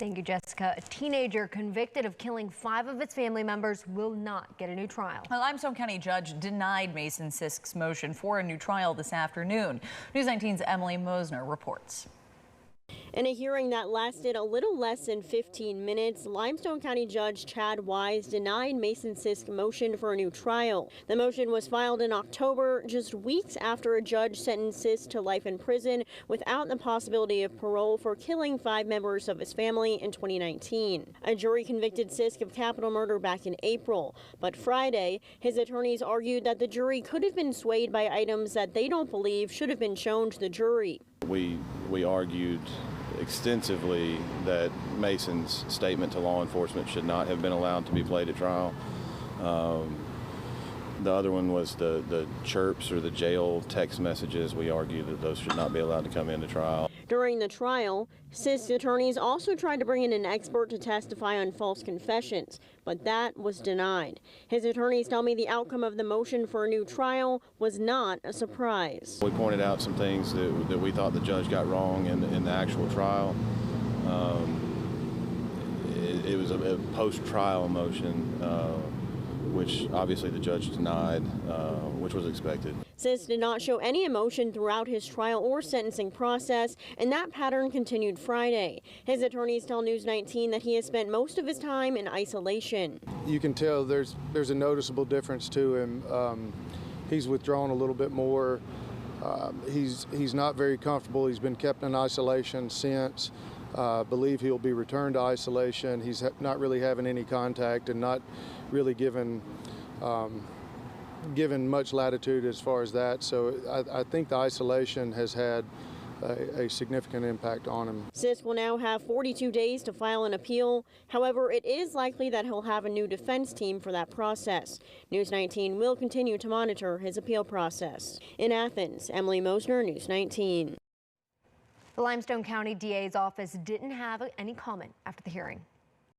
Thank you, Jessica. A teenager convicted of killing 5 of its family members will not get a new trial. A Limestone County judge denied Mason Sisk's motion for a new trial this afternoon. News 19's Emily Mosner reports. In a hearing that lasted a little less than 15 minutes, Limestone County Judge Chad Wise denied Mason Sisk's motion for a new trial. The motion was filed in October, just weeks after a judge sentenced Sisk to life in prison without the possibility of parole for killing 5 members of his family in 2019. A jury convicted Sisk of capital murder back in April, but Friday, his attorneys argued that the jury could have been swayed by items that they don't believe should have been shown to the jury. We argued extensively that Mason's statement to law enforcement should not have been allowed to be played at trial. The other one was the chirps or the jail text messages. We argued that those should not be allowed to come into trial. During the trial, Sisk's attorneys also tried to bring in an expert to testify on false confessions, but that was denied. His attorneys tell me the outcome of the motion for a new trial was not a surprise. We pointed out some things that we thought the judge got wrong in the actual trial. It was a post-trial motion, which obviously the judge denied, which was expected. Sisk did not show any emotion throughout his trial or sentencing process, and that pattern continued Friday. His attorneys tell News 19 that he has spent most of his time in isolation. You can tell there's a noticeable difference to him. He's withdrawn a little bit more. He's not very comfortable. He's been kept in isolation since. Believe he'll be returned to isolation. He's not really having any contact and not really given much latitude as far as that. So I think the isolation has had a significant impact on him. Sisk will now have 42 days to file an appeal. However, it is likely that he'll have a new defense team for that process. News 19 will continue to monitor his appeal process. In Athens, Emily Mosner, News 19. The Limestone County DA's office didn't have any comment after the hearing.